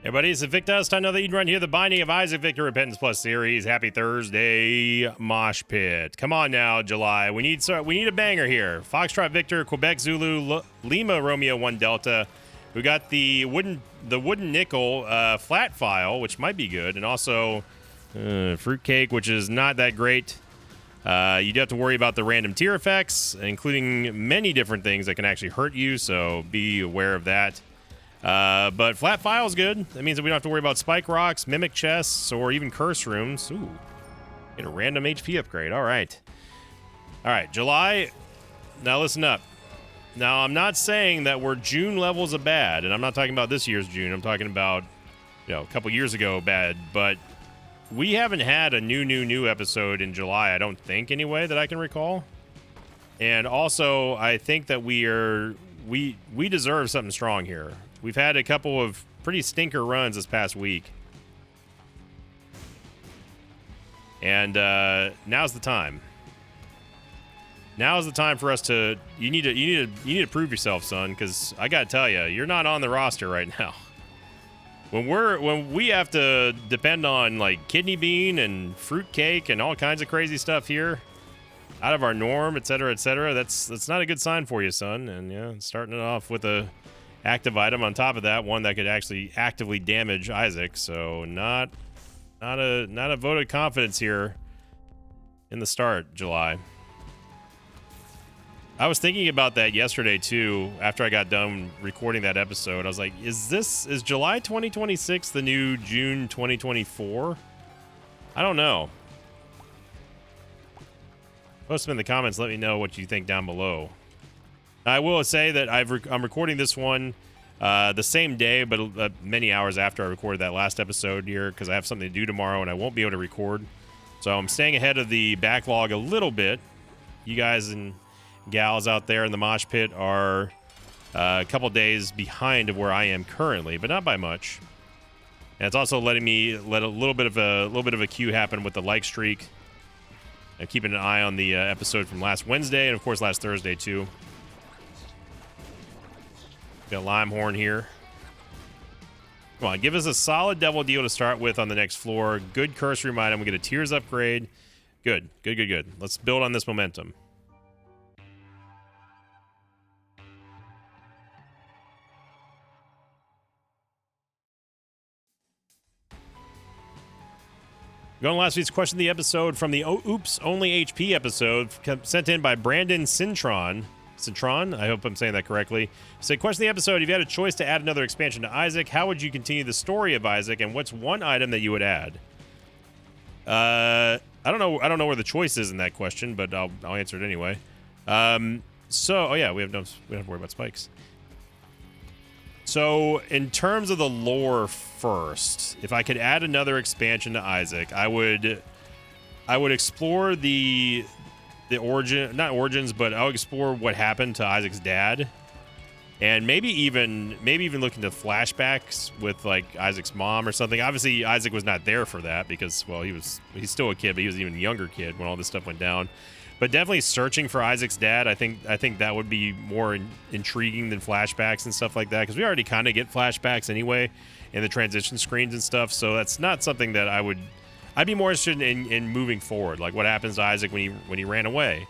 Hey buddy, it's Victus. I know that you'd run here the Binding of Isaac Victor Repentance Plus series. Happy Thursday, Mosh Pit. Come on now, July. We need a banger here. Foxtrot Victor, Quebec Zulu, Lima Romeo 1 Delta. We got the wooden nickel flat file, which might be good, and also fruitcake, which is not that great. You do have to worry about the random tier effects, including many different things that can actually hurt you, so be aware of that. But flat file is good. That means that we don't have to worry about spike rocks, mimic chests, or even curse rooms. Ooh, get a random HP upgrade. All right, July. Now listen up. Now I'm not saying that we're June levels of bad, and I'm not talking about this year's June. I'm talking about, a couple years ago bad. But we haven't had a new episode in July. I don't think, anyway, that I can recall. And also, I think that we deserve something strong here. We've had a couple of pretty stinker runs this past week. And now's the time. Now is the time for us to you need to prove yourself, son, cuz I got to tell you, you're not on the roster right now. When we have to depend on like kidney bean and fruitcake and all kinds of crazy stuff here out of our norm, etc., that's not a good sign for you, son. And yeah, starting it off with a active item on top of that, one that could actually actively damage Isaac, so not a vote of confidence here in the start, July. I was thinking about that yesterday too, after I got done recording that episode. I was like, is July 2026 the new June 2024? I don't know. Post them in the comments, let me know what you think down below. I will say that I'm recording this one the same day, but many hours after I recorded that last episode here, because I have something to do tomorrow and I won't be able to record. So I'm staying ahead of the backlog a little bit. You guys and gals out there in the mosh pit are a couple days behind of where I am currently, but not by much. And it's also letting me let a little bit of a queue happen with the like streak. I'm keeping an eye on the episode from last Wednesday and of course last Thursday too. Got Limehorn here. Come on, give us a solid devil deal to start with on the next floor. Good curse room item. We get a tears upgrade. Good. Let's build on this momentum. Going to last week's question of the episode from the Oops Only HP episode sent in by Brandon Cintron. I hope I'm saying that correctly. Said, question of the episode, if you had a choice to add another expansion to Isaac, how would you continue the story of Isaac, and what's one item that you would add? I don't know where the choice is in that question, but I'll answer it anyway. We don't have to worry about spikes. So, in terms of the lore first, if I could add another expansion to Isaac, I would explore the not origins, but I'll explore what happened to Isaac's dad, and maybe even look into flashbacks with like Isaac's mom or something. Obviously, Isaac was not there for that because, well, he's still a kid, but he was an even younger kid when all this stuff went down. But definitely searching for Isaac's dad, I think that would be more intriguing than flashbacks and stuff like that, because we already kind of get flashbacks anyway in the transition screens and stuff. So that's not something that I'd be more interested in moving forward, like what happens to Isaac when he ran away.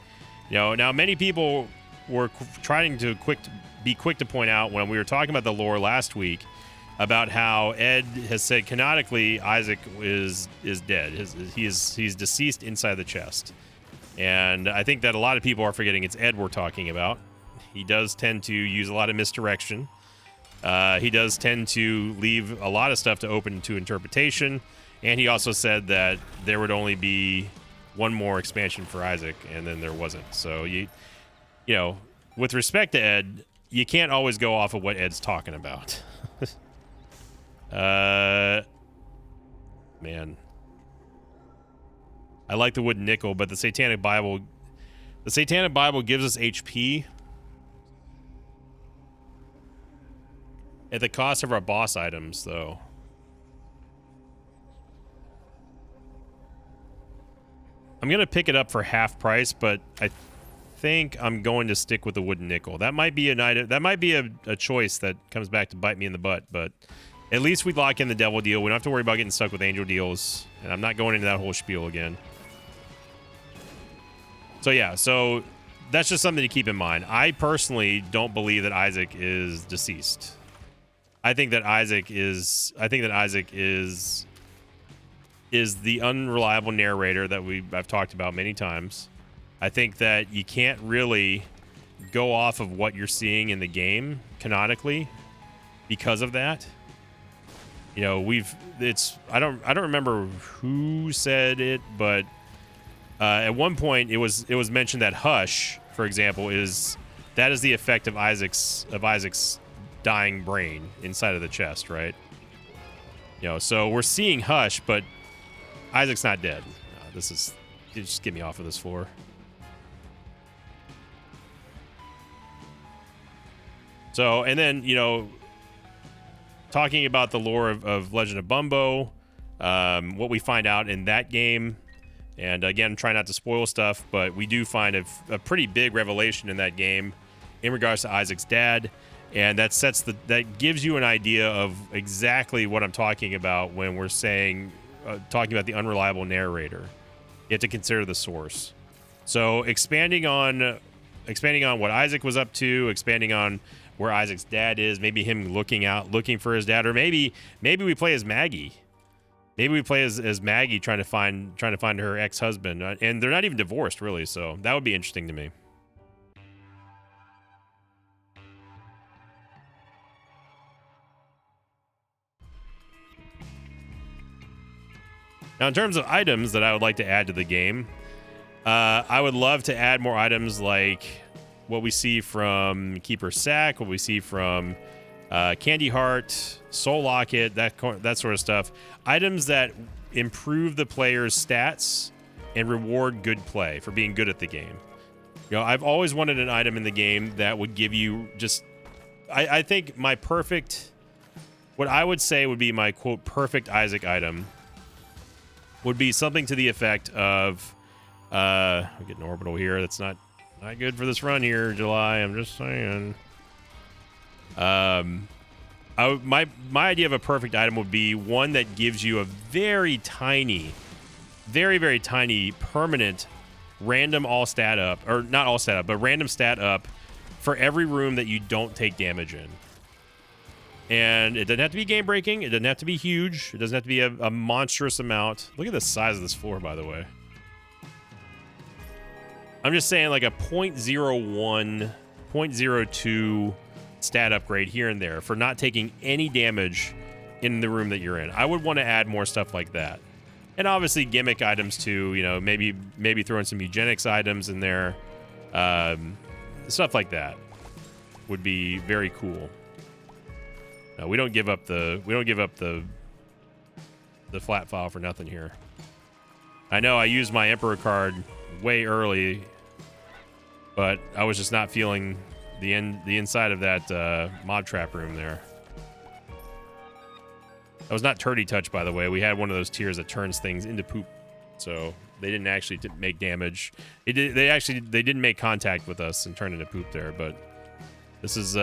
Now many people were trying to be quick to point out when we were talking about the lore last week about how Ed has said canonically Isaac is dead. He's deceased inside the chest. And I think that a lot of people are forgetting it's Ed we're talking about. He does tend to use a lot of misdirection. He does tend to leave a lot of stuff to open to interpretation. And he also said that there would only be one more expansion for Isaac, and then there wasn't. So, with respect to Ed, you can't always go off of what Ed's talking about. Man. I like the wooden nickel, but the Satanic Bible gives us HP at the cost of our boss items, though. I'm going to pick it up for half price, but I think I'm going to stick with the wooden nickel. That might be an item. That might be a choice that comes back to bite me in the butt, but At least we lock in the devil deal. We don't have to worry about getting stuck with angel deals. And I'm not going into that whole spiel again. So yeah, so that's just something to keep in mind. I personally don't believe that Isaac is deceased. I think that Isaac is the unreliable narrator that I've talked about many times. I think that you can't really go off of what you're seeing in the game canonically because of that. You know, I don't remember who said it, but at one point it was mentioned that Hush, for example, is the effect of Isaac's dying brain inside of the chest, right? You know, so we're seeing Hush, but Isaac's not dead. Just get me off of this floor. So, and then, you know, talking about the lore of Legend of Bumbo, what we find out in that game, and again, try not to spoil stuff, but we do find a pretty big revelation in that game in regards to Isaac's dad, and that gives you an idea of exactly what I'm talking about when we're saying talking about the unreliable narrator. You have to consider the source. So expanding on what Isaac was up to, expanding on where Isaac's dad is, maybe him looking for his dad, or maybe we play as Maggie. Maybe we play as Maggie trying to find her ex-husband, and they're not even divorced really, so that would be interesting to me. Now, in terms of items that I would like to add to the game, I would love to add more items like what we see from Keeper Sack, what we see from Candy Heart, Soul Locket, that sort of stuff. Items that improve the player's stats and reward good play for being good at the game. You know, I've always wanted an item in the game that would give you just... I think what I would say would be my, quote, perfect Isaac item would be something to the effect of... I'm getting orbital here. That's not good for this run here, July. I'm just saying. My idea of a perfect item would be one that gives you a very tiny, very, very tiny permanent random all stat up, or not all stat up, but random stat up for every room that you don't take damage in. And it doesn't have to be game breaking. It doesn't have to be huge. It doesn't have to be a monstrous amount. Look at the size of this floor, by the way. I'm just saying like a 0.01, 0.02 stat upgrade here and there for not taking any damage in the room that you're in. I would want to add more stuff like that. And obviously gimmick items too, you know, maybe throwing some eugenics items in there. Stuff like that would be very cool. No, we don't give up the flat file for nothing here. I know I used my Emperor card way early, but I was just not feeling the inside of that mod trap room there. That was not Turdy Touch, by the way. We had one of those tiers that turns things into poop, so they didn't actually make damage. They didn't make contact with us and turn into poop there. But this is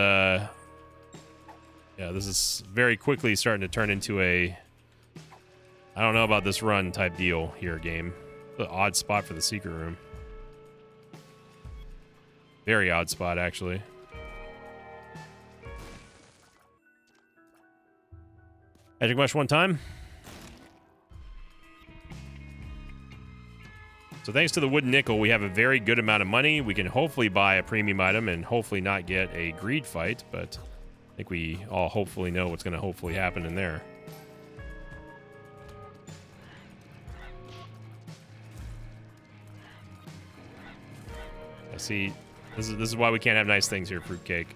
this is very quickly starting to turn into a I don't know about this run type deal here, game. An odd spot for the secret room. Very odd spot, actually. Magic Mush one time. So thanks to the wooden nickel, we have a very good amount of money. We can hopefully buy a premium item and hopefully not get a greed fight, but I think we all hopefully know what's going to hopefully happen in there. I see. This is why we can't have nice things here, Fruitcake.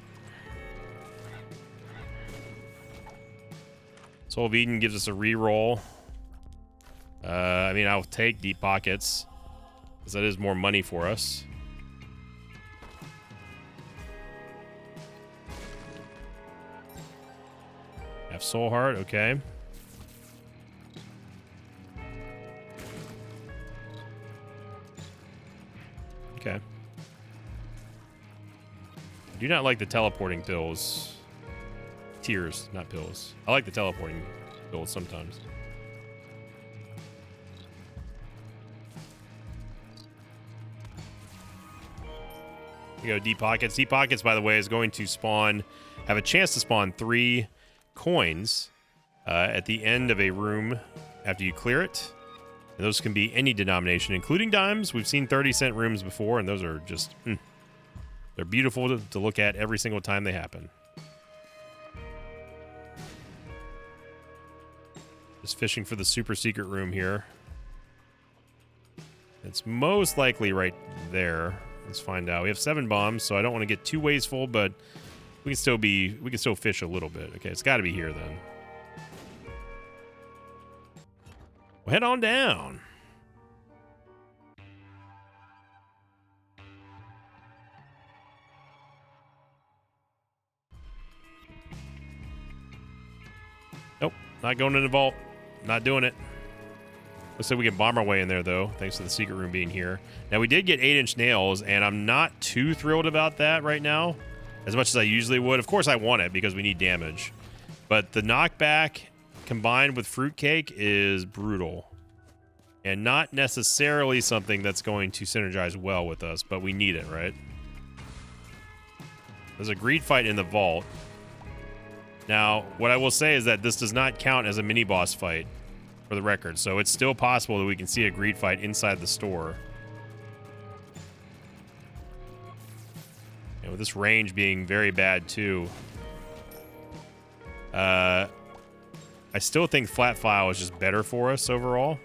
Soul of Eden gives us a reroll. I mean, I'll take Deep Pockets, because that is more money for us. Have Soul Heart, okay. Okay. I do not like the teleporting pills. tears, not pills. I like the teleporting pills sometimes. Here we go, Deep Pockets. Deep Pockets, by the way, is going to spawn, have a chance to spawn 3 coins at the end of a room after you clear it. And those can be any denomination, including dimes. We've seen 30-cent rooms before, and those are just, they're beautiful to look at every single time they happen. Just fishing for the super secret room here. It's most likely right there. Let's find out. We have 7 bombs, so I don't want to get too wasteful, but we can still fish a little bit. Okay, it's got to be here then. Well, head on down. Nope, not going in the vault. Not doing it. Looks like we can bomb our way in there, though, thanks to the secret room being here. Now, we did get 8-inch nails, and I'm not too thrilled about that right now, as much as I usually would. Of course, I want it because we need damage. But the knockback combined with fruitcake is brutal. And not necessarily something that's going to synergize well with us, but we need it, right? There's a greed fight in the vault. Now, what I will say is that this does not count as a mini-boss fight, for the record, so it's still possible that we can see a greed fight inside the store. And with this range being very bad, too, I still think flat file is just better for us overall.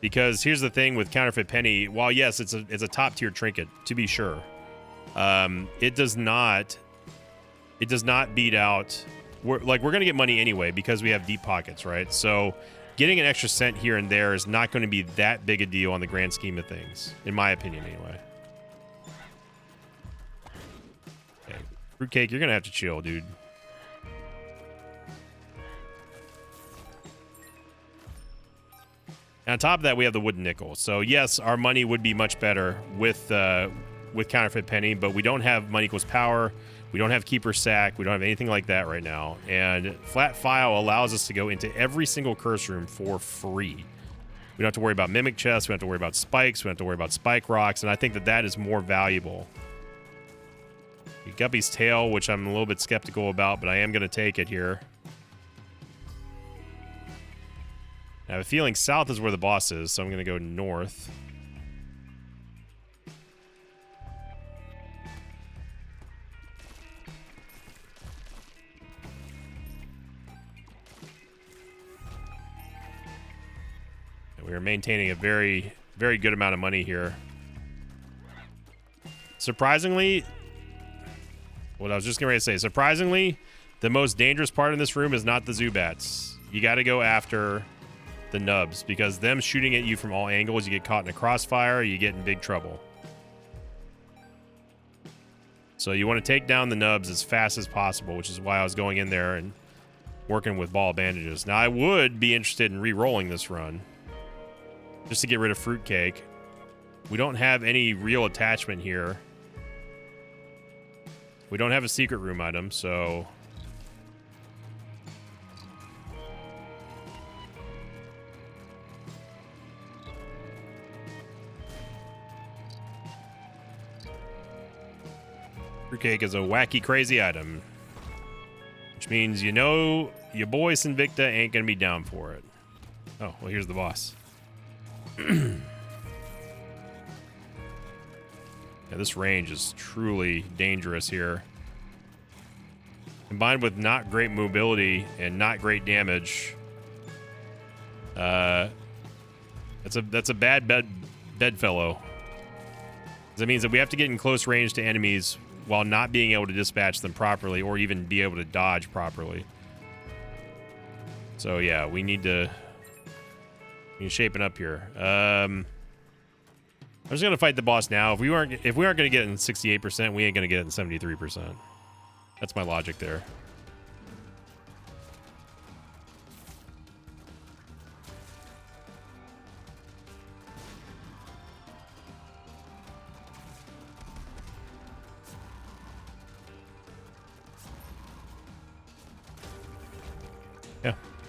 Because here's the thing with Counterfeit Penny, while yes, it's a top-tier trinket, to be sure, it does not beat out... We're going to get money anyway because we have deep pockets, right? So getting an extra cent here and there is not going to be that big a deal on the grand scheme of things, in my opinion anyway. Okay, fruitcake, you're going to have to chill, dude. And on top of that, we have the wooden nickel. So yes, our money would be much better with Counterfeit Penny, but we don't have money equals power. We don't have Keeper Sack. We don't have anything like that right now. And Flat File allows us to go into every single curse room for free. We don't have to worry about Mimic Chests. We don't have to worry about Spikes. We don't have to worry about Spike Rocks. And I think that that is more valuable. Guppy's Tail, which I'm a little bit skeptical about, but I am going to take it here. I have a feeling south is where the boss is, so I'm going to go north. We are maintaining a very, very good amount of money here. Surprisingly, what I was just getting ready to say, surprisingly, the most dangerous part in this room is not the Zubats. You got to go after the nubs, because them shooting at you from all angles, you get caught in a crossfire, you get in big trouble. So you want to take down the nubs as fast as possible, which is why I was going in there and working with ball bandages. Now, I would be interested in re-rolling this run, just to get rid of fruitcake. We don't have any real attachment here. We don't have a secret room item, so... Fruitcake is a wacky, crazy item. Which means you know your boy Sinvicta ain't gonna be down for it. Oh, well, here's the boss. Yeah, this range is truly dangerous here. Combined with not great mobility and not great damage, that's a bad bedfellow. That means that we have to get in close range to enemies while not being able to dispatch them properly or even be able to dodge properly. So yeah, we need to shapen up here. I'm just gonna fight the boss now. If we aren't gonna get in 68%, we ain't gonna get in 73%. That's my logic there.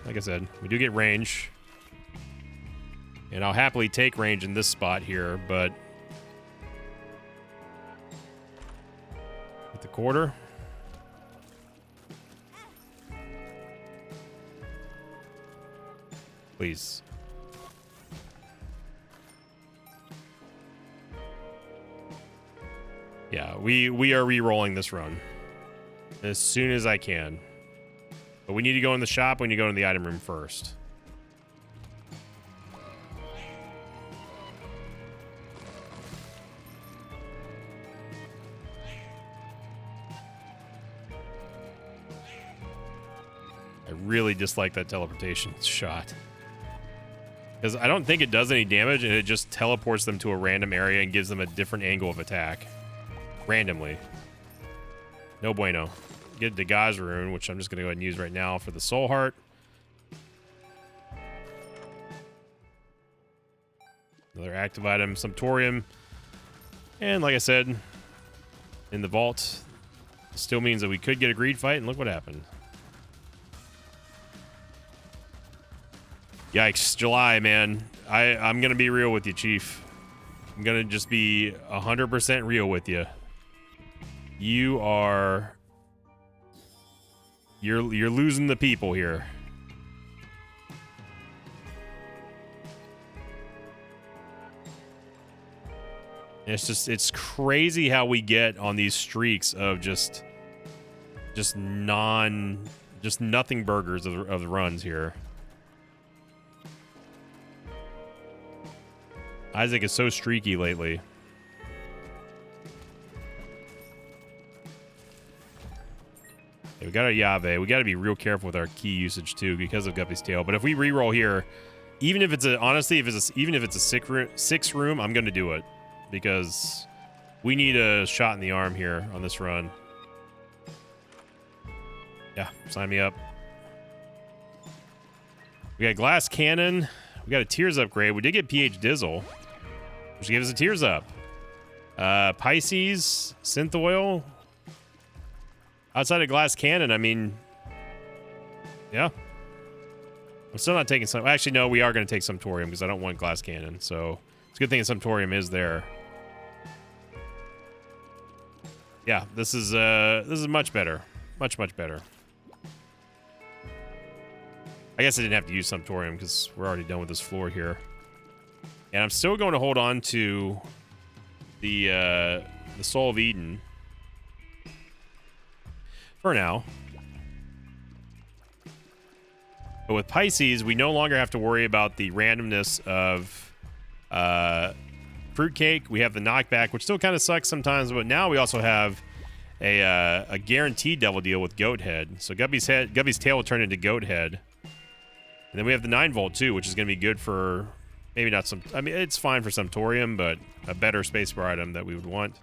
Like I said, we do get range. And I'll happily take range in this spot here, but... With the quarter. Please. Yeah, we are re-rolling this run as soon as I can. But we need to go in the shop. We need to go in the item room first. I really dislike that teleportation shot. Because I don't think it does any damage, and it just teleports them to a random area and gives them a different angle of attack. Randomly. No bueno. Get Dagaz rune, which I'm just going to go ahead and use right now for the soul heart. Another active item, Sumptorium. And like I said, in the vault, still means that we could get a greed fight, and look what happened. Yikes, July, man. I'm going to be real with you, Chief. I'm going to just be 100% real with you. You're losing the people here. It's crazy how we get on these streaks of just nothing burgers of the runs here. Isaac is so streaky lately. Okay, we got our Yave. We got to be real careful with our key usage too because of Guppy's tail. But if we re-roll here, even if it's a six room, I'm going to do it because we need a shot in the arm here on this run. Yeah, sign me up. We got Glass Cannon. We got a Tears upgrade. We did get PH Dizzle, which gave us a Tears up. Pisces, Synth Oil. Outside of Glass Cannon, I mean, yeah. I'm still not taking some. Actually, no, we are going to take Sumptorium because I don't want Glass Cannon. So it's a good thing Sumptorium is there. Yeah, this is much better. Much better. I guess I didn't have to use Sumptorium because we're already done with this floor here. And I'm still going to hold on to the Soul of Eden for now. But with Pisces, we no longer have to worry about the randomness of Fruitcake. We have the knockback, which still kind of sucks sometimes, but now we also have a guaranteed double deal with Goat Head. So Guppy's tail will turn into Goat Head. And then we have the 9-volt too, which is going to be good for maybe not some. I mean, it's fine for Sumptorium, but a better spacebar item that we would want.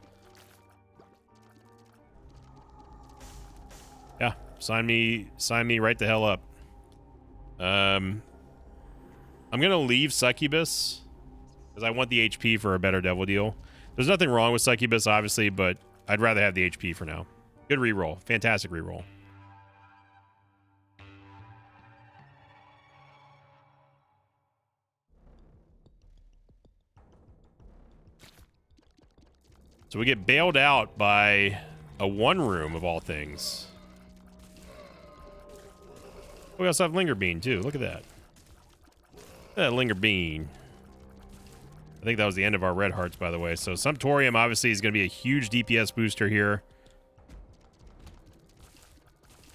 Yeah, sign me right the hell up. I'm going to leave Succubus because I want the HP for a better devil deal. There's nothing wrong with Succubus, obviously, but I'd rather have the HP for now. Good reroll. Fantastic reroll. So we get bailed out by a one room of all things. We also have Linger Bean too. Look at that. Look at that Linger Bean. I think that was the end of our red hearts, by the way. So Sumptorium obviously is going to be a huge DPS booster here.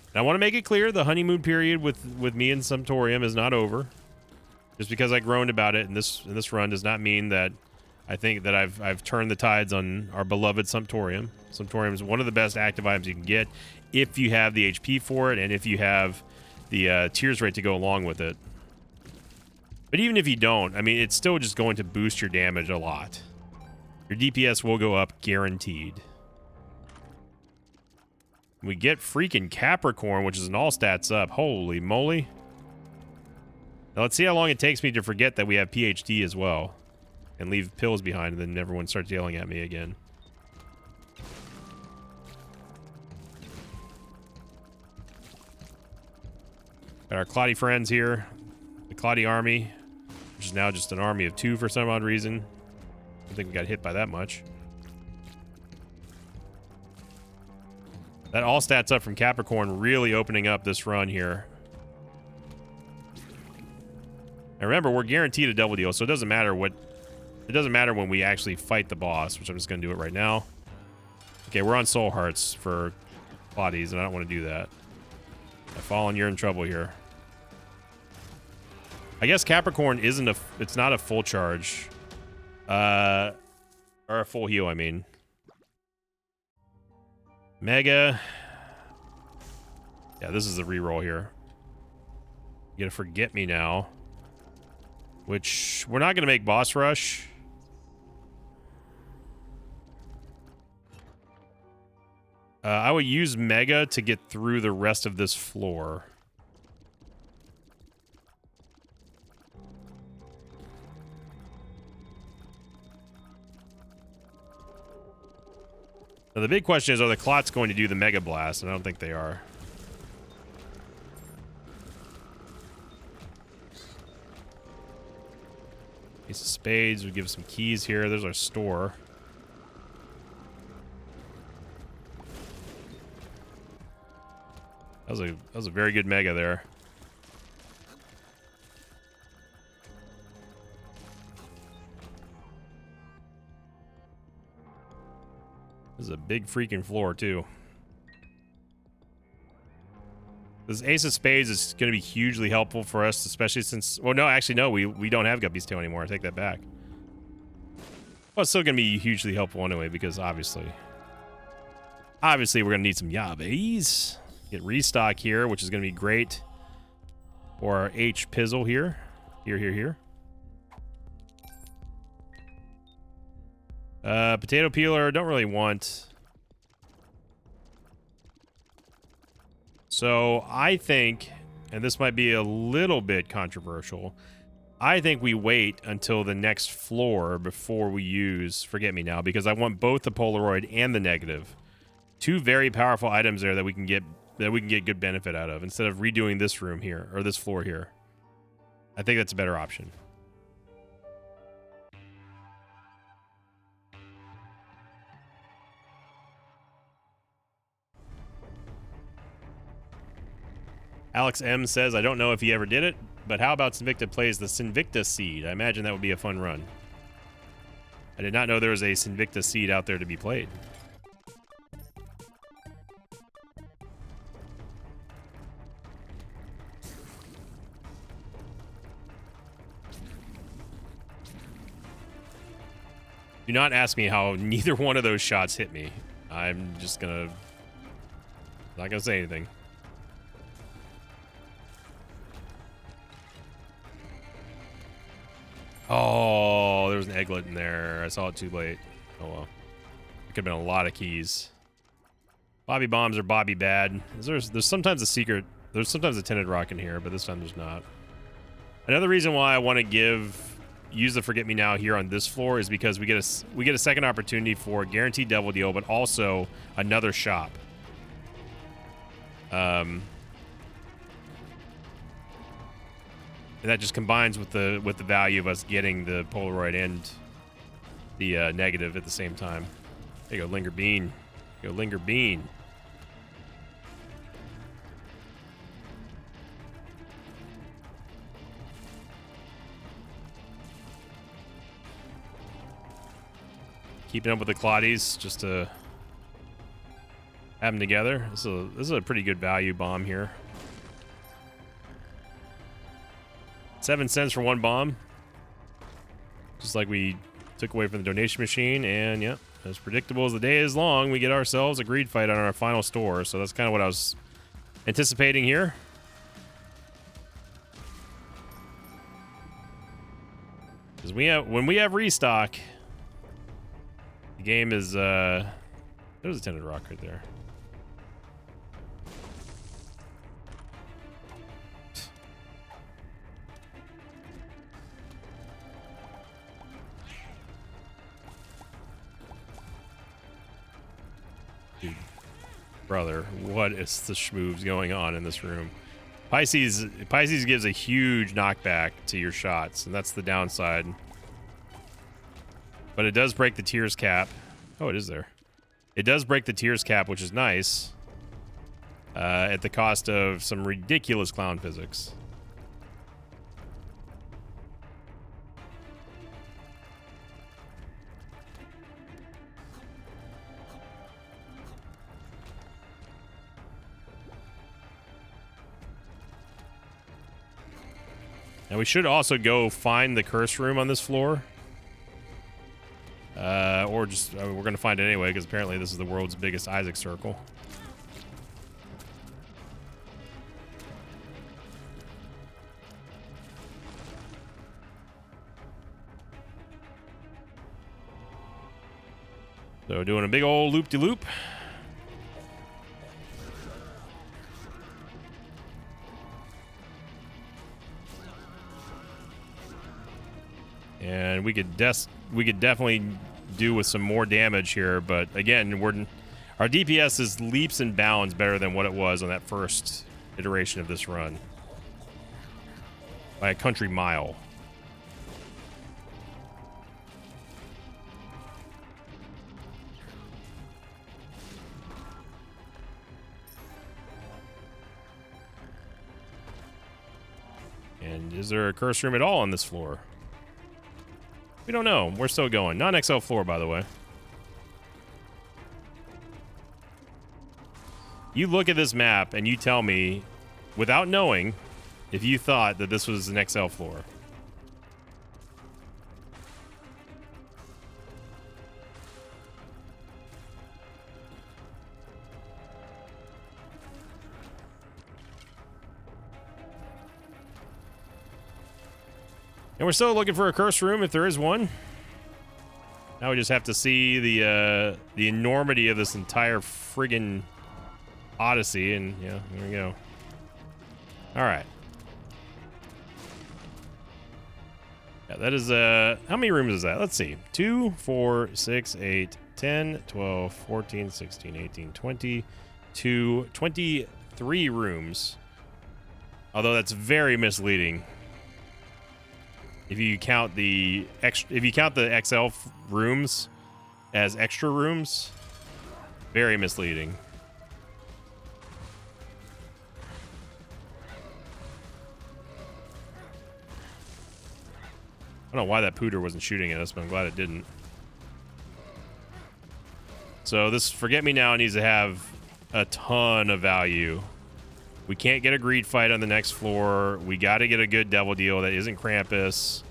And I want to make it clear the honeymoon period with me and Sumptorium is not over. Just because I groaned about it in this run does not mean that I think that I've turned the tides on our beloved Sumptorium. Sumptorium is one of the best active items you can get if you have the HP for it and if you have the tears rate to go along with it. But even if you don't, I mean, it's still just going to boost your damage a lot. Your DPS will go up guaranteed. We get freaking Capricorn, which is an all stats up. Holy moly. Now let's see how long it takes me to forget that we have PhD as well. And leave pills behind, and then everyone starts yelling at me again. Got our Cloddy friends here. The Cloddy army, which is now just an army of 2 for some odd reason. I don't think we got hit by that much. That all stats up from Capricorn really opening up this run here. And remember, we're guaranteed a double deal, so it doesn't matter what... It doesn't matter when we actually fight the boss, which I'm just going to do it right now. Okay, we're on Soul Hearts for bodies, and I don't want to do that. If Fallen, you're in trouble here. I guess Capricorn isn't a... It's not a full charge. Or a full heal, I mean. Mega. Yeah, this is a reroll here. You gotta Forget Me Now. Which, we're not gonna make boss rush. I would use Mega to get through the rest of this floor. Now the big question is, are the Clots going to do the Mega Blast? And I don't think they are. Ace of Spades would give us some keys here. There's our store. That was a very good Mega there. This is a big freaking floor, too. This Ace of Spades is going to be hugely helpful for us, especially since... Well, no, actually, no. We don't have Guppy's Tail anymore. I take that back. Well, it's still going to be hugely helpful anyway, because obviously... Obviously, we're going to need some Yabbies. Get restock here, which is going to be great for our H Pizzle here. Here. Potato peeler, don't really want. So I think, and this might be a little bit controversial, I think we wait until the next floor before we use Forget Me Now, because I want both the Polaroid and the negative. 2 very powerful items there that we can get good benefit out of instead of redoing this room here or this floor here. I think that's a better option. Alex M says, I don't know if he ever did it, but how about Sinvicta plays the Sinvicta seed? I imagine that would be a fun run. I did not know there was a Sinvicta seed out there to be played. Do not ask me how neither one of those shots hit me. I'm just gonna... Not gonna say anything. Oh, there was an egglet in there. I saw it too late. Oh well. It could have been a lot of keys. Bobby bombs are Bobby bad. There's sometimes a secret... There's sometimes a tinted rock in here, but this time there's not. Another reason why I want to use the Forget Me Now here on this floor is because we get a second opportunity for a guaranteed double deal, but also another shop. And that just combines with the value of us getting the Polaroid and the negative at the same time. There you go, Linger Bean. Go Linger Bean. Keeping up with the Cloddies just to have them together. This is a pretty good value bomb here. 7 cents for 1 bomb. Just like we took away from the donation machine. And yeah, as predictable as the day is long, we get ourselves a greed fight on our final store. So that's kind of what I was anticipating here. Because when we have restock, the game is there's a tinted rock right there. Dude, brother, what is the schmoovs going on in this room? Pisces gives a huge knockback to your shots, and that's the downside. But it does break the tears cap. Oh, it is there. It does break the tears cap, which is nice. At the cost of some ridiculous clown physics. Now we should also go find the curse room on this floor. Or just, we're going to find it anyway, because apparently this is the world's biggest Isaac circle. So doing a big old loop-de-loop. And we could definitely do with some more damage here, but again, our DPS is leaps and bounds better than what it was on that first iteration of this run. By a country mile. And is there a curse room at all on this floor? We don't know. We're still going. Non-XL floor, by the way. You look at this map and you tell me, without knowing, if you thought that this was an XL floor. And we're still looking for a curse room if there is one. Now we just have to see the enormity of this entire friggin' odyssey, and yeah, there we go. All right. Yeah, that is how many rooms is that? Let's see. 2, 4, 6, 8, 10, 12, 14, 16, 18, 20, 23 rooms. Although that's very misleading. If you count the XL rooms as extra rooms, very misleading. I don't know why that pooter wasn't shooting at us, but I'm glad it didn't. So this Forget Me Now needs to have a ton of value. We can't get a greed fight on the next floor. We got to get a good devil deal that isn't Krampus.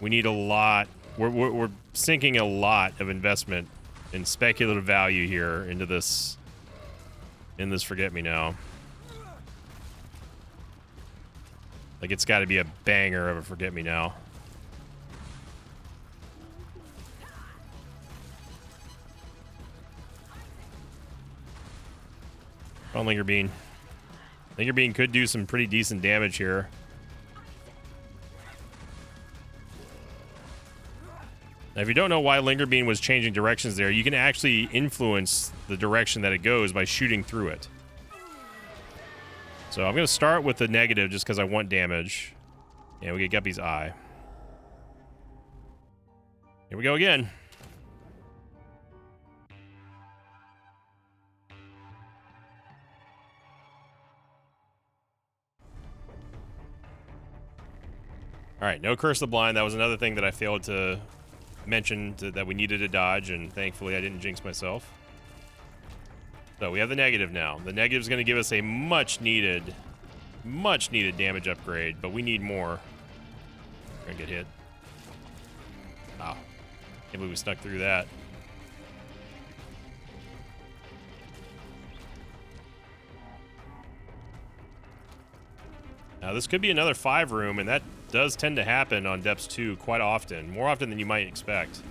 We need a lot. We're sinking a lot of investment in speculative value here into this Forget Me Now. Like, it's got to be a banger of a Forget Me Now. On Linger Bean. Linger Bean could do some pretty decent damage here. Now, if you don't know why Linger Bean was changing directions there, you can actually influence the direction that it goes by shooting through it. So I'm going to start with the negative just because I want damage. And we get Guppy's eye. Here we go again. All right, no Curse the Blind. That was another thing that I failed to mention that we needed to dodge, and thankfully I didn't jinx myself. So we have the negative now. The negative is going to give us a much needed damage upgrade, but we need more. We're going to get hit. Wow. Can't believe we snuck through that. Now this could be another 5 room, and that does tend to happen on Depths 2 quite often. More often than you might expect.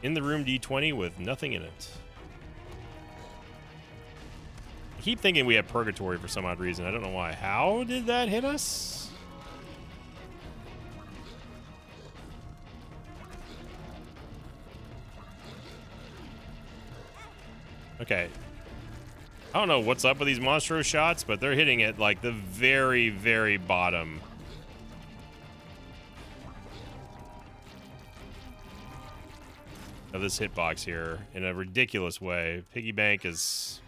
In the room D20 with nothing in it. I keep thinking we have Purgatory for some odd reason. I don't know why. How did that hit us? Okay. I don't know what's up with these Monstro shots, but they're hitting at like the very, very bottom. Of this hitbox here in a ridiculous way. Piggy Bank is...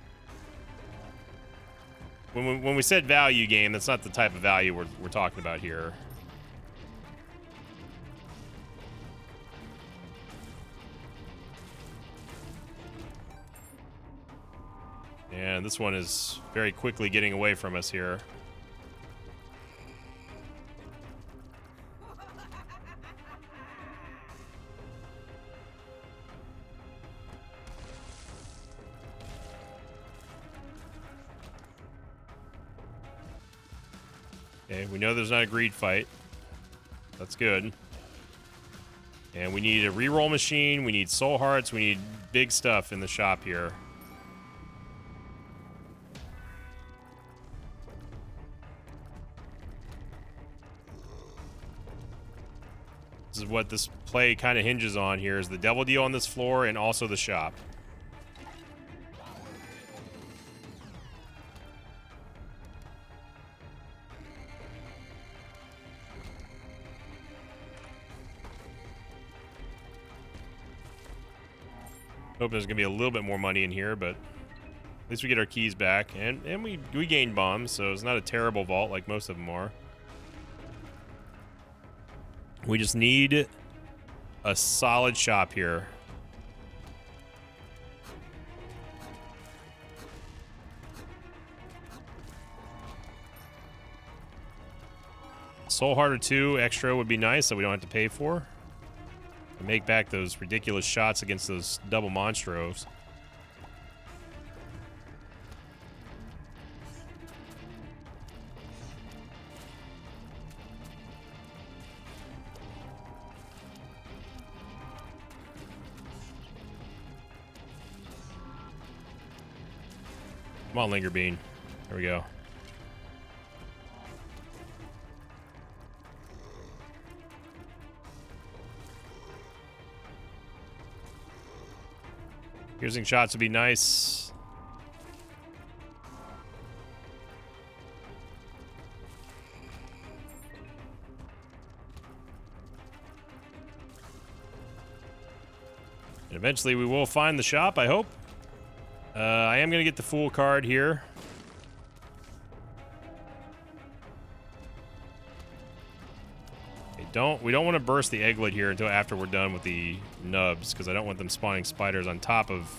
When we said value game, that's not the type of value we're talking about here. And this one is very quickly getting away from us here. Okay, we know there's not a greed fight. That's good. And we need a reroll machine, we need soul hearts, we need big stuff in the shop here. This is what this play kind of hinges on here, is the devil deal on this floor and also the shop. Hope there's gonna be a little bit more money in here, but at least we get our keys back, and we gain bombs, so it's not a terrible vault like most of them are. We just need a solid shop here. Soul Heart or 2 extra would be nice that we don't have to pay for. And make back those ridiculous shots against those double Monstros. Come on, Linger Bean. There we go. Piercing shots would be nice. And eventually we will find the shop, I hope. I am going to get the Fool card here. We don't want to burst the egglet here until after we're done with the nubs, because I don't want them spawning spiders on top of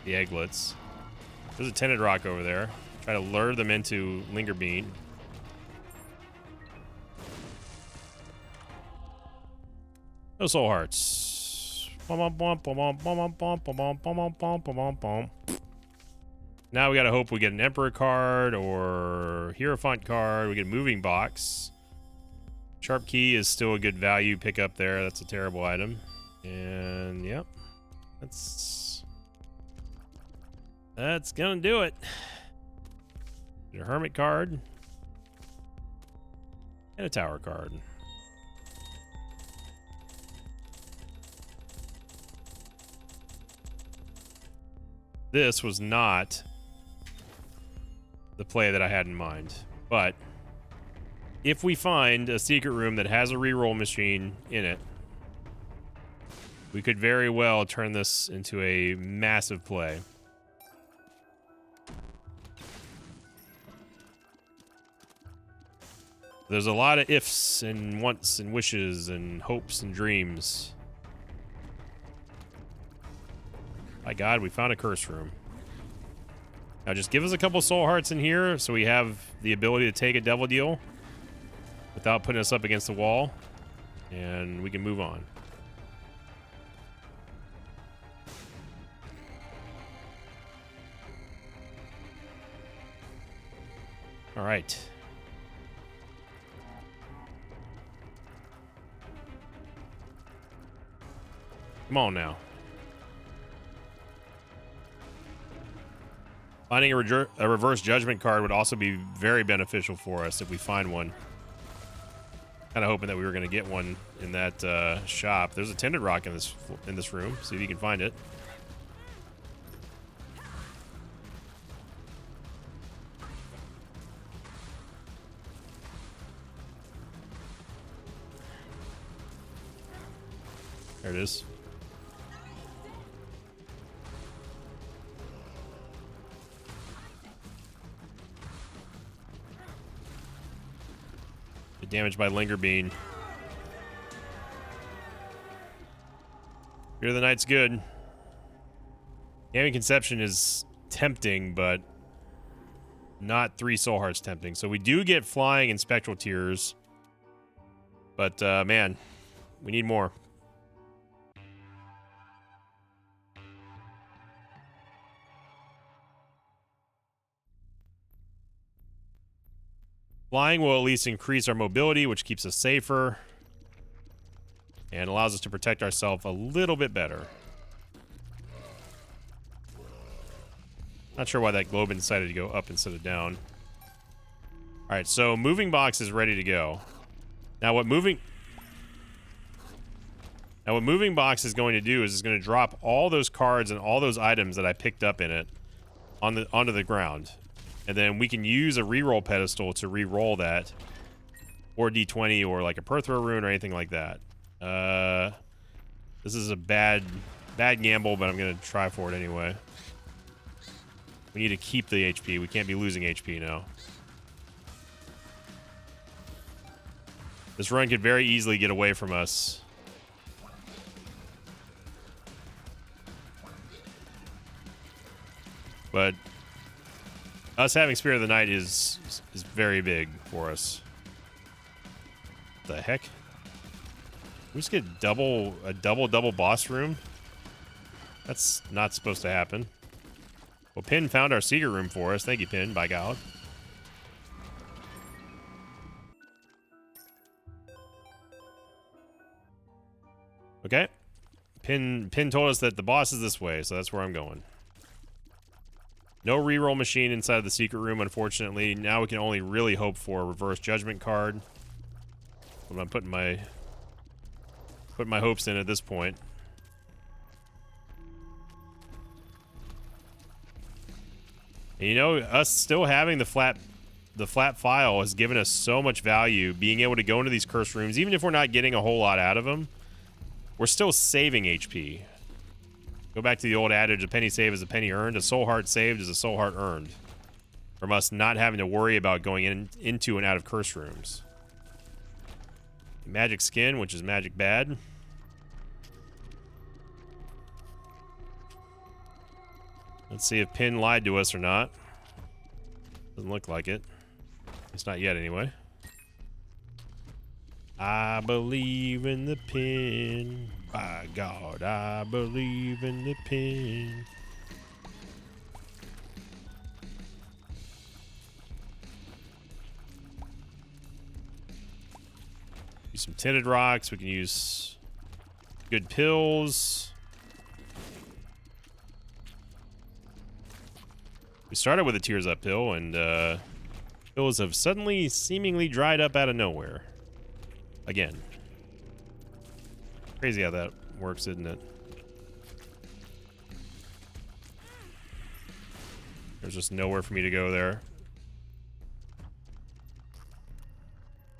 the egglets. There's a tinted rock over there. Try to lure them into Linger Bean. No soul hearts. Now we gotta hope we get an Emperor card or Hierophant card. We get a moving box. Sharp Key is still a good value pickup there. That's a terrible item. And yep, that's gonna do it. Get a Hermit card and a Tower card. This was not the play that I had in mind, but if we find a secret room that has a reroll machine in it, we could very well turn this into a massive play. There's a lot of ifs and wants and wishes and hopes and dreams. My God, we found a curse room. Now just give us a couple soul hearts in here so we have the ability to take a devil deal without putting us up against the wall, and we can move on. All right. Come on now. Finding a reverse judgment card would also be very beneficial for us if we find one. Kind of hoping that we were going to get one in that shop. There's a tinted rock in this room. See if you can find it. There it is. Get damaged by Linger Bean. Fear of the Night's good. Gaming Conception is tempting, but not 3 Soul Hearts tempting. So we do get Flying and Spectral Tears. But, man, we need more. Flying will at least increase our mobility, which keeps us safer. And allows us to protect ourselves a little bit better. Not sure why that Globin decided to go up instead of down. Alright, so Moving Box is ready to go. Now what Moving Box is going to do is it's going to drop all those cards and all those items that I picked up in it onto the ground. And then we can use a reroll pedestal to reroll that. Or D20 or like a Perthro rune or anything like that. This is a bad gamble, but I'm going to try for it anyway. We need to keep the HP. We can't be losing HP now. This run could very easily get away from us. But us having Spirit of the Night is very big for us. The heck? We just get a double boss room? That's not supposed to happen. Well, Pin found our secret room for us. Thank you, Pin. By God. Okay. Pin told us that the boss is this way, so that's where I'm going. No reroll machine inside of the secret room, unfortunately. Now we can only really hope for a reverse judgment card. I'm putting my hopes in at this point. And you know, us still having the flat file has given us so much value. Being able to go into these curse rooms, even if we're not getting a whole lot out of them, we're still saving HP. Go back to the old adage, a penny saved is a penny earned. A soul heart saved is a soul heart earned. From us not having to worry about going into and out of curse rooms. Magic skin, which is magic bad. Let's see if Pin lied to us or not. Doesn't look like it. It's not yet anyway. I believe in the Pin. By God, I believe in the Pin. Use some tinted rocks. We can use good pills. We started with a Tears Up pill, and pills have suddenly seemingly dried up out of nowhere. Again. Crazy how that works, isn't it? There's just nowhere for me to go there.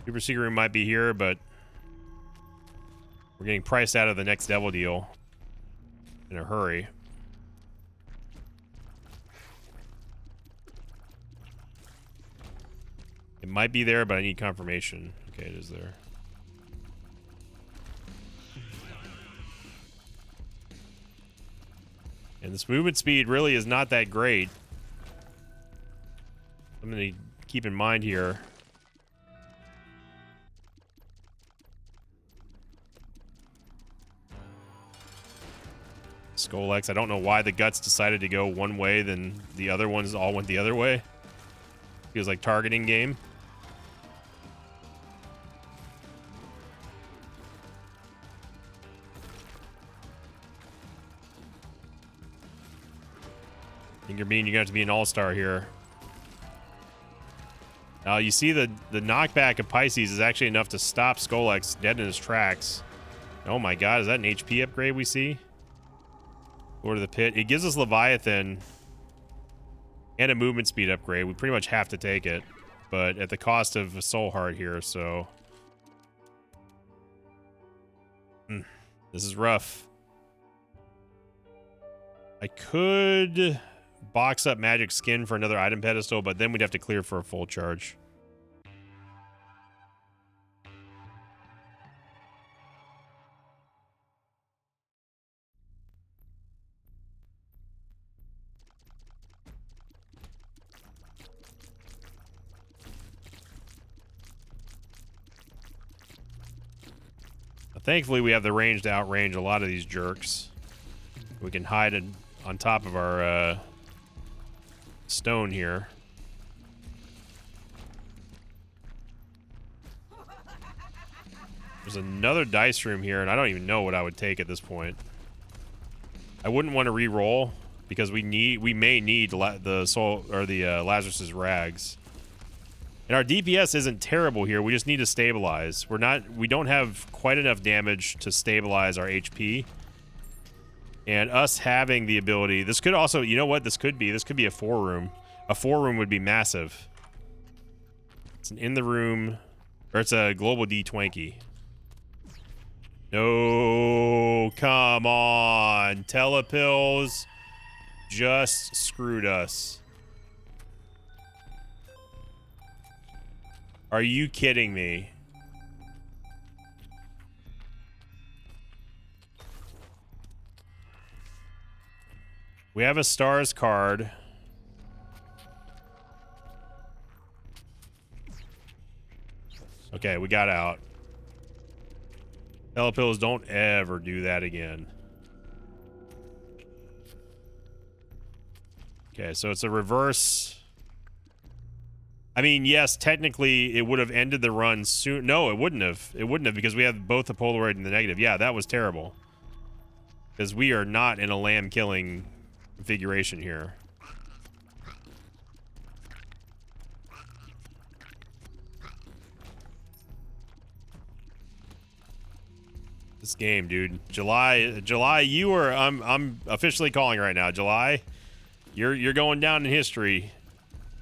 Super Secret Room might be here, but we're getting priced out of the next devil deal in a hurry. It might be there, but I need confirmation. Okay, it is there. And this movement speed really is not that great. Something to keep in mind here. Skolex, I don't know why the Guts decided to go one way, then the other ones all went the other way. Feels like targeting game. You're gonna have to be an all-star here. Now you see the knockback of Pisces is actually enough to stop Skolex dead in his tracks. Oh my God, is that an HP upgrade we see? Lord of the Pit. It gives us Leviathan and a movement speed upgrade. We pretty much have to take it, but at the cost of a soul heart here, so. This is rough. I could box up magic skin for another item pedestal, but then we'd have to clear for a full charge. Thankfully, we have the range to outrange a lot of these jerks. We can hide on top of our stone here. There's another dice room here, and I don't even know what I would take at this point. I wouldn't want to re-roll because we may need the soul or the Lazarus's rags. And our DPS isn't terrible here. We just need to stabilize. We don't have quite enough damage to stabilize our HP. And us having the ability, this could also, you know what this could be? This could be a 4-room. A 4-room would be massive. It's an in the room, or it's a global D20. No, come on. Telepills just screwed us. Are you kidding me? We have a stars card. Okay, we got out. Telepills, don't ever do that again. Okay, so it's a reverse. I mean, yes, technically it would have ended the run soon. No, it wouldn't have. It wouldn't have because we have both the Polaroid and the negative. Yeah, that was terrible. Because we are not in a lamb killing configuration here. This game, dude. July, you are I'm officially calling right now. July, you're going down in history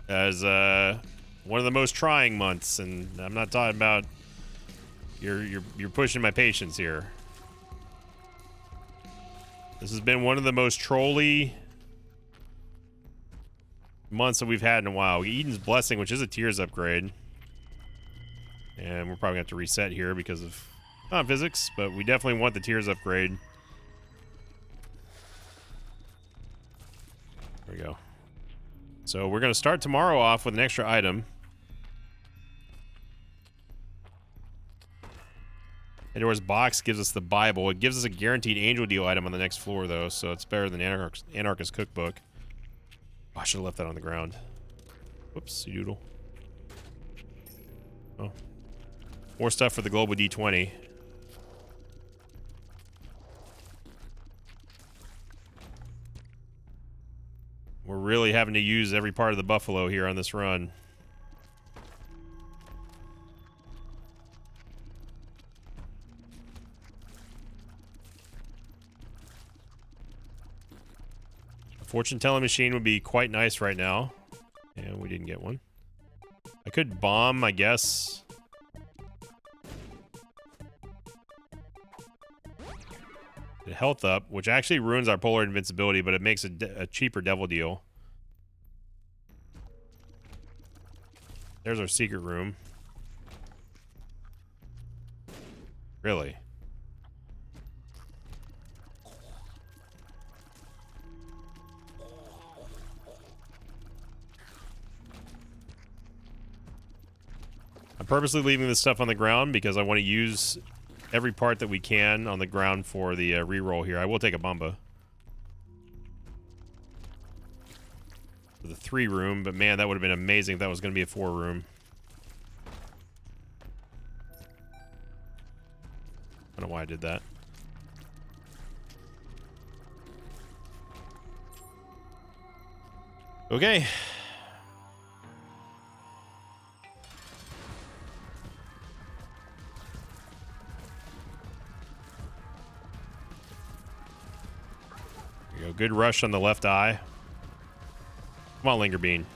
as one of the most trying months, and I'm not talking about you're pushing my patience here. This has been one of the most trolly months that we've had in a while. Eden's Blessing, which is a Tears upgrade. And we're probably going to have to reset here because of physics, but we definitely want the Tears upgrade. There we go. So we're going to start tomorrow off with an extra item. Pandora's Box gives us the Bible. It gives us a guaranteed angel deal item on the next floor, though, so it's better than Anarchist Cookbook. Oh, I should have left that on the ground. Whoops, doodle. Oh. More stuff for the Global D20. We're really having to use every part of the buffalo here on this run. A fortune telling machine would be quite nice right now. And we didn't get one. I could bomb, I guess. Get health up, which actually ruins our polar invincibility, but it makes a cheaper devil deal. There's our secret room. Really? I'm purposely leaving this stuff on the ground because I want to use every part that we can on the ground for the reroll here. I will take a Bamba. For the 3-room, but man, that would have been amazing if that was going to be a 4-room. I don't know why I did that. Okay. There you go. Good rush on the left eye. Come on, Linger Bean.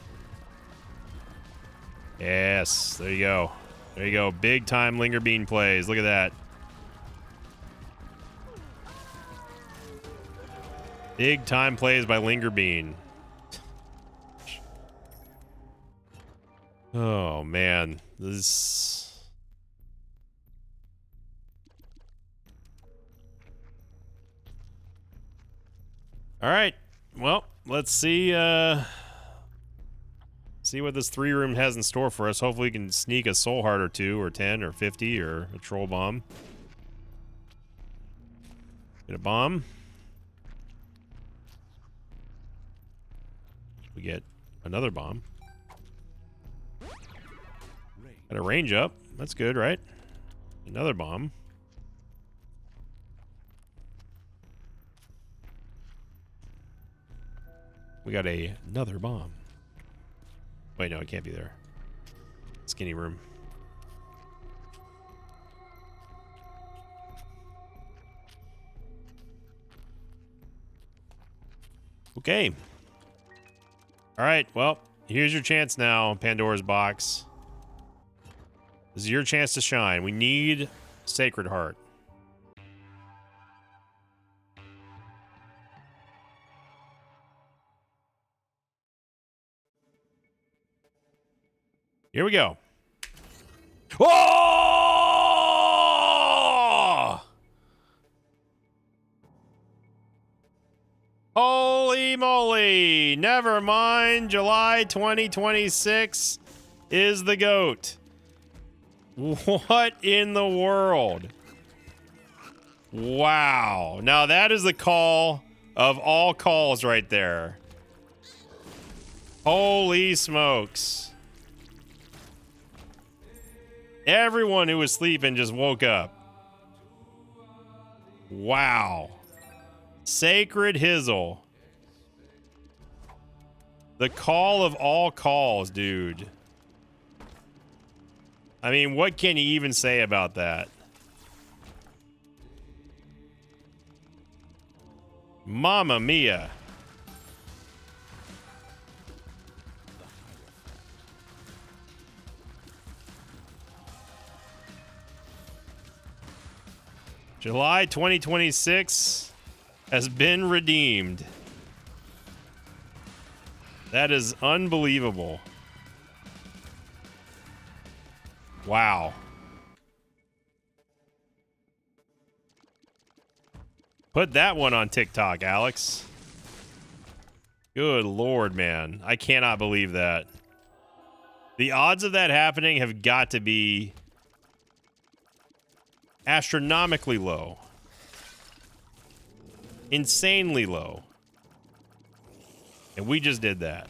Yes, there you go. There you go. Big time Linger Bean plays. Look at that. Big time plays by Linger Bean. Oh, man. This... All right. Well, let's see see what this 3-room has in store for us. Hopefully we can sneak a Soul Heart or 2 or 10 or 50 or a Troll Bomb. Get a bomb. We get another bomb. Got a range up. That's good, right? Another bomb. We got another bomb. Wait, no, it can't be there. Skinny room. Okay. All right, well, here's your chance now, Pandora's Box. This is your chance to shine. We need Sacred Heart. Here we go. Oh! Holy moly. Never mind. July 2026 is the GOAT. What in the world? Wow. Now that is the call of all calls right there. Holy smokes. Everyone who was sleeping just woke up. Wow. Sacred Hizzle. The call of all calls, dude. I mean, what can you even say about that? Mamma mia. July 2026 has been redeemed. That is unbelievable. Wow. Put that one on TikTok, Alex. Good Lord, man. I cannot believe that. The odds of that happening have got to be astronomically low. Insanely low. And we just did that.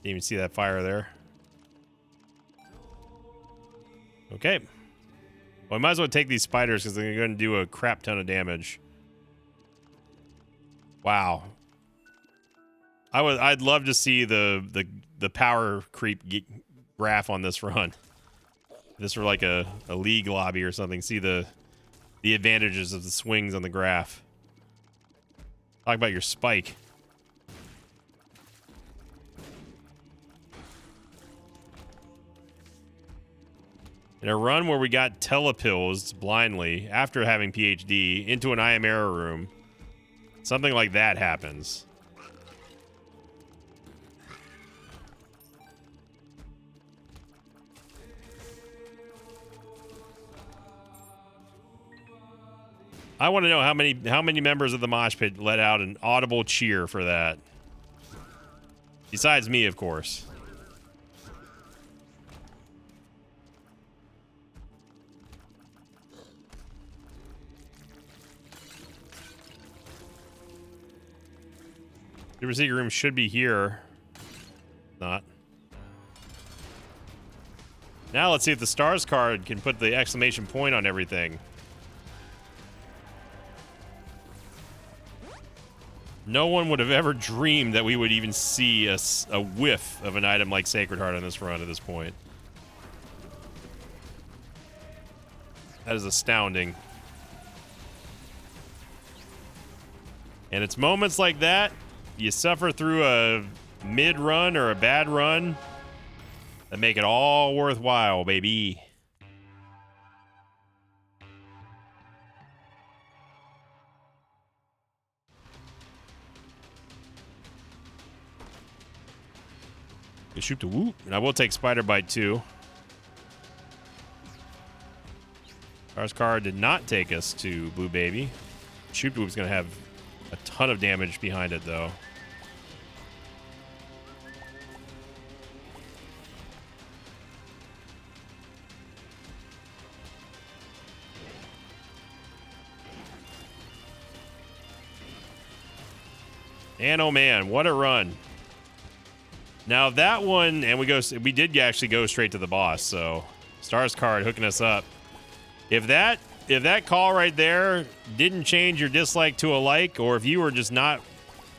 Didn't even see that fire there. Okay. Well, I might as well take these spiders because they're going to do a crap ton of damage. Wow. I'd love to see the power creep graph on this run. If this were like a league lobby or something. See the advantages of the swings on the graph. Talk about your spike. In a run where we got telepills blindly after having PhD into an IM error room, something like that happens. I want to know how many members of the mosh pit let out an audible cheer for that. Besides me, of course. Super secret room should be here. Not. Now let's see if the stars card can put the exclamation point on everything. No one would have ever dreamed that we would even see a whiff of an item like Sacred Heart on this run at this point. That is astounding. And it's moments like that, you suffer through a mid-run or a bad run, that make it all worthwhile, baby. Shoot the whoop, and I will take Spider Bite too. Stars card did not take us to Blue Baby. Shoot Whoop's gonna have a ton of damage behind it though. And oh man, what a run. Now that one, and we did actually go straight to the boss, so Stars card hooking us up. If that call right there didn't change your dislike to a like, or if you were just not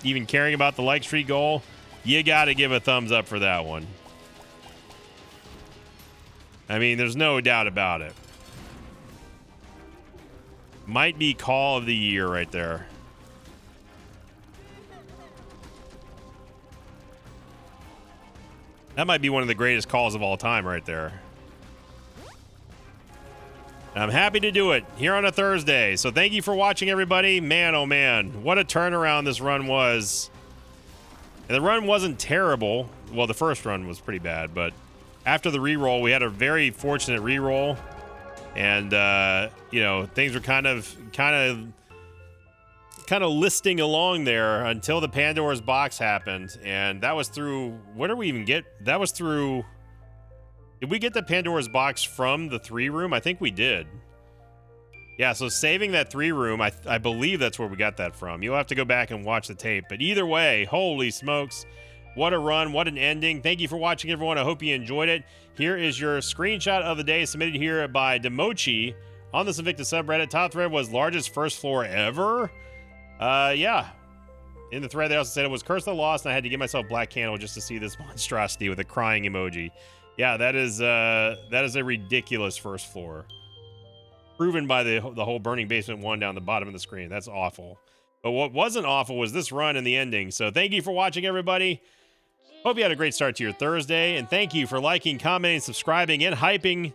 even caring about the like streak goal, you got to give a thumbs up for that one. I mean, there's no doubt about it. Might be call of the year right there. That might be one of the greatest calls of all time right there. And I'm happy to do it here on a Thursday. So thank you for watching, everybody. Man, oh man, what a turnaround this run was. And the run wasn't terrible. Well, the first run was pretty bad, but after the reroll, we had a very fortunate reroll. And, you know, things were kind of listing along there until the Pandora's box happened, and that was through, what did we even get? That was through, did we get the Pandora's box from the 3 room? I think we did. Yeah, so saving that 3 room, I believe that's where we got that from. You'll have to go back and watch the tape, but either way, holy smokes, what a run, what an ending. Thank you for watching, everyone. I hope you enjoyed it. Here is your screenshot of the day submitted here by Demochi on the Invicta subreddit. Top thread was largest first floor ever. Yeah. In the thread, they also said it was Curse of the Lost, and I had to give myself Black Candle just to see this monstrosity with a crying emoji. Yeah, that is a ridiculous first floor. Proven by the whole Burning Basement 1 down the bottom of the screen. That's awful. But what wasn't awful was this run and the ending. So thank you for watching, everybody. Hope you had a great start to your Thursday, and thank you for liking, commenting, subscribing, and hyping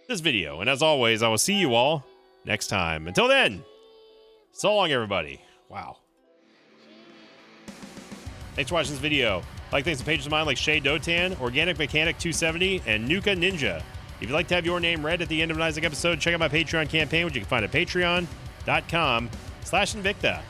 this video. And as always, I will see you all next time. Until then, so long, everybody. Wow. Thanks for watching this video. Like thanks to pages of mine like Shay Dotan, Organic Mechanic 270, and Nuka Ninja. If you'd like to have your name read at the end of an Isaac episode, check out my Patreon campaign, which you can find at patreon.com/Invicta.